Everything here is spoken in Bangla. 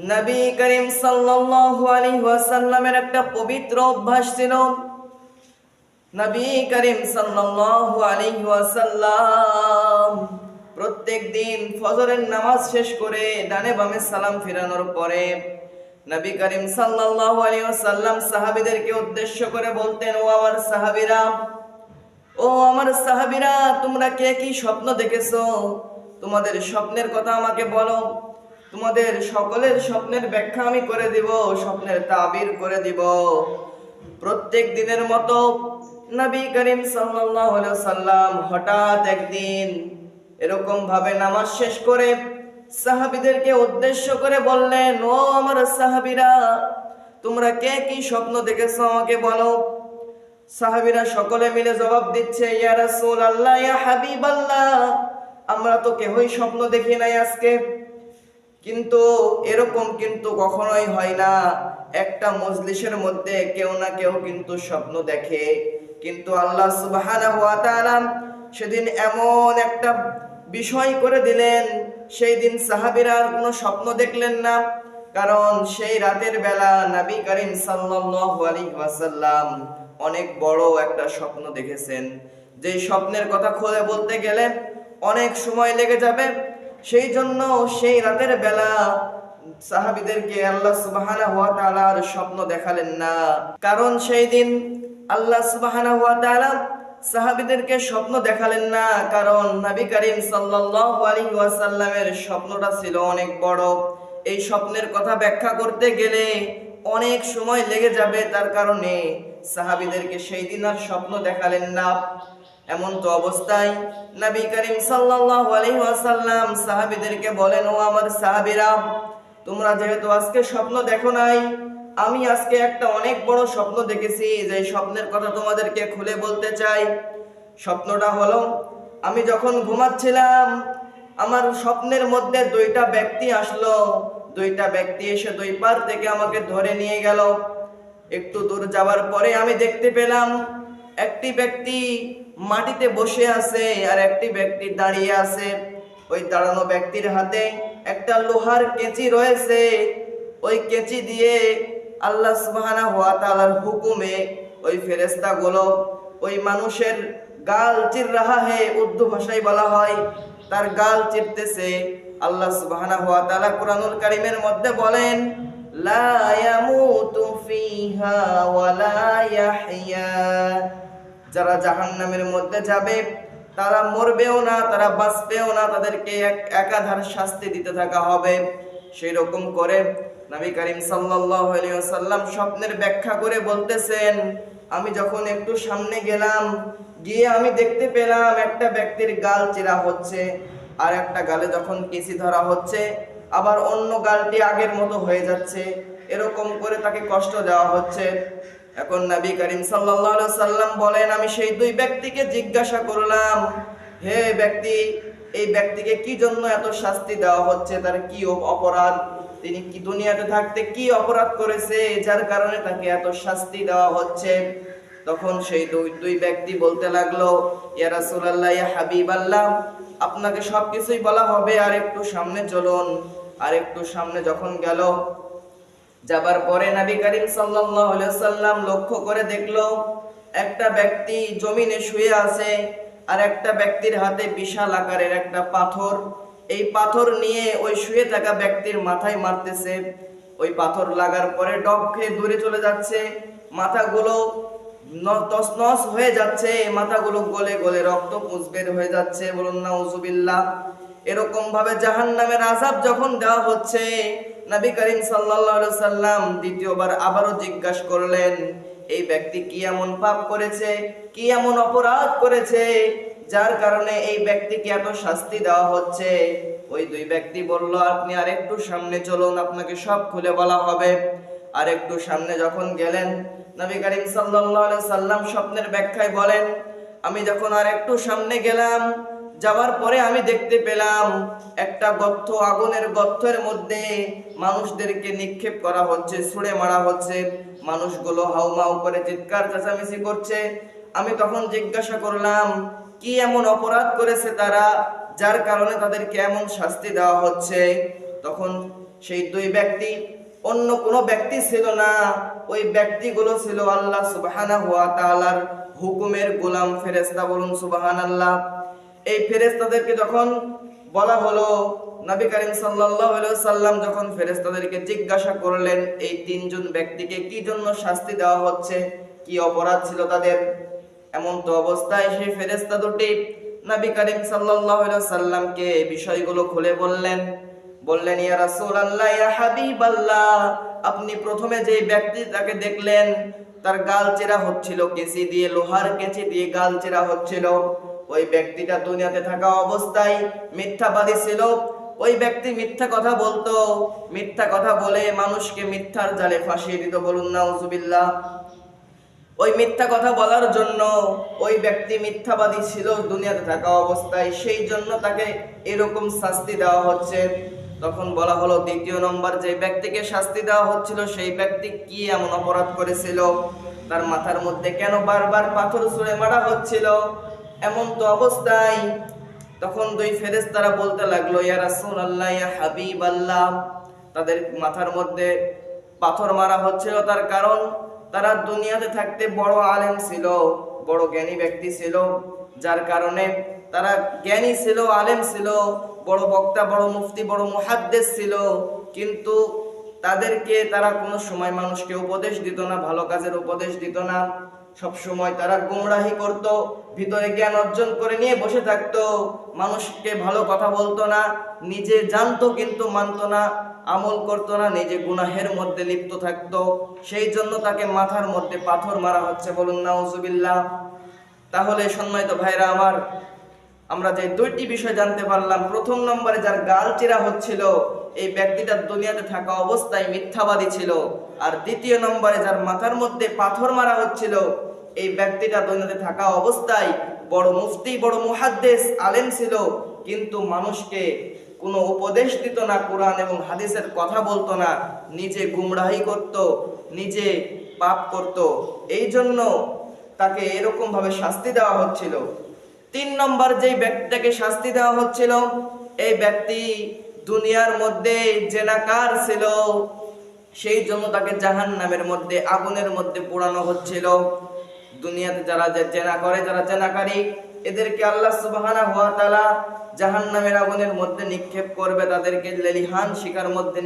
নবী করিম সাল্লাল্লাহু আলাইহি ওয়াসাল্লামের একটা পবিত্র অভ্যাস ছিল। নবী করিম সাল্লাল্লাহু আলাইহি ওয়াসাল্লাম প্রত্যেক দিন ফজরের নামাজ শেষ করে ডানে বামে সালাম ফিরানোর পরে নবী করিম সাল্লাল্লাহু আলাইহি ওয়াসাল্লাম সাহাবীদেরকে উদ্দেশ্য করে বলতেন, ও আমার সাহাবীরা, ও আমার সাহাবীরা, তোমরা কে কি স্বপ্ন দেখেছো? তোমাদের স্বপ্নের কথা আমাকে বলো। তোমাদের সকলের স্বপ্নের ব্যাখ্যা আমি করে দিব, স্বপ্নের তাবির করে দিব। প্রত্যেক দিনের মতো নবী করিম সাল্লাল্লাহু আলাইহি ওয়াসাল্লাম হঠাৎ একদিন এরকম ভাবে নামাজ শেষ করে সাহাবীদেরকে উদ্দেশ্য করে বললেন, ও আমার সাহাবীরা, তোমরা কে কি স্বপ্ন দেখেছো আমাকে বলো। সাহাবীরা সকলে মিলে জবাব দিচ্ছে, ইয়া রাসূলুল্লাহ, ইয়া হাবিবাল্লাহ, আমরা তো কেউই স্বপ্ন দেখি নাই আজকে। কিন্তু এরকম কিন্তু কখনোই হয় না, একটা মজলিসের মধ্যে কেউ না কেউ কিন্তু স্বপ্ন দেখে। কিন্তু আল্লাহ সুবহানাহু ওয়া তাআলা সেদিন এমন একটা বিষয় করে দিলেন, সেই দিন সাহাবীরা আর কোনো স্বপ্ন দেখলেন না। কারণ সেই রাতের বেলা নবী করিম সাল্লাল্লাহু আলাইহি ওয়াসাল্লাম অনেক বড় একটা স্বপ্ন দেখেছেন, যেই স্বপ্নের কথা খুলে বলতে গেলে অনেক সময় লেগে যাবে। সেই জন্য সেই রাতের বেলা সাহাবীদেরকে আল্লাহ সুবহানাহু ওয়া তাআলা স্বপ্ন দেখালেন না। কারণ সেই দিন আল্লাহ সুবহানাহু ওয়া তাআলা সাহাবীদেরকে স্বপ্ন দেখালেন না, কারণ নবী করিম সাল্লাল্লাহু আলাইহি ওয়াসাল্লামের স্বপ্নটা ছিল অনেক বড়। এই স্বপ্নের কথা ব্যাখ্যা করতে গেলে অনেক সময় লেগে যাবে, তার কারণে সাহাবীদেরকে সেই দিন আর স্বপ্ন দেখালেন না। এমন তো অবস্থায় নবী করিম সাল্লাল্লাহু আলাইহি ওয়াসাল্লাম সাহাবীদেরকে বলেন, ও আমার সাহাবীরা, তোমরা যেহেতু আজকে স্বপ্ন দেখো নাই, আমি আজকে একটা অনেক বড় স্বপ্ন দেখেছি, যে স্বপ্নের কথা তোমাদেরকে খুলে বলতে চাই। স্বপ্নটা হলো, আমি যখন ঘুমাচ্ছিলাম আমার স্বপ্নের মধ্যে দুইটা ব্যক্তি আসলো। দুইটা ব্যক্তি এসে দুই পার থেকে আমাকে ধরে নিয়ে গেল। একটু দূর যাওয়ার পরে আমি দেখতে পেলাম একটি ব্যক্তি মাটিতে বসে আছে আর একটি ব্যক্তি দাঁড়িয়ে আছে। ওই দাঁড়ানো ব্যক্তির হাতে একটা লোহার কেঁচি রয়েছে। ওই কেঁচি দিয়ে আল্লাহ সুবহানাহু ওয়া তাআলার হুকুমে ওই ফেরেশতাগুলো ওই মানুষের গাল চির রাহা হে, উর্দু ভাষায় বলা হয়, তার গাল চিরতেছে। আল্লাহ সুবহানাহু ওয়া তাআলা কুরআনুল কারীমের মধ্যে বলেন, লা ইয়ামুতু ফিহা ওয়া লা ইয়াহইয়া, যারা জাহান্নামের মধ্যে যাবে তারা মরবেও না, তারা বাঁচবেও না, তাদেরকে একাধার শাস্তি দিতে থাকা হবে। সেই রকম করে নবী করিম সাল্লাল্লাহু আলাইহি ওয়াসাল্লাম স্বপ্নের ব্যাখ্যা করে বলতেছেন, আমি যখন একটু সামনে গেলাম, গিয়ে আমি দেখতে পেলাম একটা ব্যক্তির গাল চিরা হচ্ছে, আর একটা গালে যখন কেঁচি ধরা হচ্ছে আবার অন্য গালটি আগের মতো হয়ে যাচ্ছে, এরকম করে তাকে কষ্ট দেওয়া হচ্ছে। এখন নবী করিম সাল্লাল্লাহু আলাইহি ওয়াসাল্লাম বলেন, আমি সেই দুই ব্যক্তিকে জিজ্ঞাসা করলাম, হে ব্যক্তি, এই ব্যক্তিকে কি জন্য এত শাস্তি দেওয়া হচ্ছে, তার কি অপরাধ, তিনি কি দুনিয়াতে থাকতে কি অপরাধ করেছে যার কারণে তাকে এত শাস্তি দেওয়া হচ্ছে? তখন সেই দুই ব্যক্তি বলতে লাগলো, ইয়া রাসূলুল্লাহ, ইয়া হাবিবাল্লাহ, আপনাকে সবকিছুই বলা হবে, আর একটু সামনে চলুন। আর একটু সামনে যখন গেল, যাবার পরে নবী করিম সাল্লাল্লাহু আলাইহি ওয়াসাল্লাম লক্ষ্য করে দেখলো একটা ব্যক্তি জমিনে শুয়ে আছে, আর একটা ব্যক্তির হাতে বিশাল আকারের একটা পাথর। এই পাথর নিয়ে ওই শুয়ে থাকা ব্যক্তির মাথায় মারতেছে। ওই পাথর লাগার পরে ডব খেয়ে দূরে চলে যাচ্ছে, মাথাগুলো তছনছ হয়ে যাচ্ছে, মাথাগুলো গলে গলে রক্ত পুঁজ বের হয়ে যাচ্ছে। বলুন নাউজুবিল্লাহ। এরকম ভাবে জাহান্নামের আযাব যখন দেওয়া হচ্ছে, নবী করিম সাল্লাল্লাহু আলাইহি ওয়াসাল্লাম দ্বিতীয়বার আবারও জিজ্ঞাসা করলেন, এই ব্যক্তি কি এমন পাপ করেছে, কি এমন অপরাধ করেছে যার কারণে এই ব্যক্তিকে এত শাস্তি দেওয়া হচ্ছে? ওই দুই ব্যক্তি বলল, আপনি আর একটু সামনে চলুন, আপনাকে সব খুলে বলা হবে। আর একটু সামনে যখন গেলেন, নবী করিম সাল্লাল্লাহু আলাইহি ওয়াসাল্লাম স্বপ্নের ব্যাখ্যায় বলেন, আমি যখন আর একটু সামনে গেলাম, যাওয়ার পরে আমি দেখতে পেলাম একটা গর্ত, আগুনের গর্তের মধ্যে মানুষদেরকে নিক্ষেপ করা হচ্ছে, ছুঁড়ে মারা হচ্ছে। মানুষগুলো হাউমাউ করে চিৎকার চেঁচামেচি করছে। আমি তখন জিজ্ঞাসা করলাম, কি এমন অপরাধ করেছে তারা যার কারণে তাদেরকে এমন শাস্তি দেওয়া হচ্ছে? তখন সেই দুই ব্যক্তি অন্য কোনো ব্যক্তি ছিল না, ওই ব্যক্তিগুলো ছিল আল্লাহ সুবহানাহু ওয়া তাআলার হুকুমের গোলাম ফেরেশতা। বলুন সুবহানাল্লাহ। এই ফেরেশতাদেরকে যখন বলা হলো, নবী করিম সাল্লাল্লাহু আলাইহি ওয়াসাল্লাম যখন ফেরেশতাদেরকে জিজ্ঞাসা করলেন এই তিনজন ব্যক্তিকে কি জন্য শাস্তি দেওয়া হচ্ছে, কি অপরাধ ছিল তাদের, এমন তো অবস্থায় সেই ফেরেশতা দুটি নবী করিম সাল্লাল্লাহু আলাইহি ওয়াসাল্লামকে বিষয়গুলো খুলে বললেন ইয়া রাসূলুল্লাহ, ইয়া হাবিবাল্লাহ, আপনি প্রথমে যে ব্যক্তিটাকে দেখলেন তার গাল চেরা হচ্ছিল কেঁচি দিয়ে, লোহার কেঁচি দিয়ে গাল চেরা হচ্ছিল, ওই ব্যক্তিটা দুনিয়াতে থাকা অবস্থায় মিথ্যাবাদী ছিল। ওই ব্যক্তি মিথ্যা কথা বলতো, মিথ্যা কথা বলে মানুষকে মিথ্যার জালে ফাঁসিয়ে দিত। বলুন নাউজুবিল্লাহ। ওই মিথ্যা কথা বলার জন্য ওই ব্যক্তি মিথ্যাবাদী ছিল দুনিয়াতে থাকা অবস্থায়, সেই জন্য তাকে এরকম শাস্তি দেওয়া হচ্ছে। তখন বলা হলো দ্বিতীয় নম্বর যে ব্যক্তিকে শাস্তি দেওয়া হচ্ছিল সেই ব্যক্তি কি এমন অপরাধ করেছিল, তার মাথার মধ্যে কেন বারবার পাথর ছুঁড়ে মারা হচ্ছিল, এমন তো অবস্থায় তখন দুই ফেরেশতারা বলতে লাগলো ইয়া রাসূলুল্লাহ, ইয়া হাবিবাল্লাহ, তাদের মাথার মধ্যে পাথর মারা হচ্ছিল তার কারণ তারা দুনিয়াতে থাকতে বড় আলেম ছিল, বড় জ্ঞানী ব্যক্তি ছিল, যার কারণে তারা জ্ঞানী ছিল, আলেম ছিল, বড় বক্তা, বড় মুফতি, বড় মুহাদ্দিস ছিল, কিন্তু তারা কোনো সময় মানুষকে উপদেশ দিত না, ভালো কাজের উপদেশ দিত না। সব সময় তারা গুমরাহি করত, ভিতরে জ্ঞান অর্জন করে নিয়ে বসে থাকতো, মানুষকে ভালো কথা বলতো না, নিজে জানতো কিন্তু মানতো না, আমল করতো না, নিজে গুনাহের মধ্যে লিপ্ত থাকতো। সেই জন্য তাকে মাথার মধ্যে পাথর মারা হচ্ছে। বলুন নাউজুবিল্লাহ। তাহলে সম্মানিত ভাইরা আমার, আমরা যে দুইটি বিষয় জানতে পারলাম, প্রথম নম্বরে যার গাল চেরা হচ্ছিল এই ব্যক্তিটা দুনিয়াতে থাকা অবস্থায় মিথ্যাবাদী ছিল, আর দ্বিতীয় নম্বরে যার মাথার মধ্যে পাথর মারা হচ্ছিল এই ব্যক্তিটা দুনিয়াতে থাকা অবস্থায় বড় মুফতি, বড় মুহাদ্দিস, আলেম ছিল, কিন্তু মানুষকে কোনো উপদেশ দিত না, কোরআন এবং হাদিসের কথা বলতো না, নিজে গুমরাহি করত, নিজে পাপ করত, এই জন্য তাকে এরকম ভাবে শাস্তি দেওয়া হচ্ছিল। তিন নম্বর যে ব্যক্তিটাকে শাস্তি দেওয়া হচ্ছিল এই ব্যক্তি দুনিয়ার মধ্যে জেনাকার ছিল, সেই জন্য তাকে জাহান্নামের মধ্যে, আগুনের মধ্যে পোড়ানো হচ্ছিল। দুনিয়াতে যারা জেনা করে, যারা জেনাকারী, এদেরকে আল্লাহ সুবহানাহু ওয়া তাআলা জাহান্নামের আগুনের মধ্যে নিক্ষেপ করবে, তাদেরকে লেলিহান শিখার মধ্যে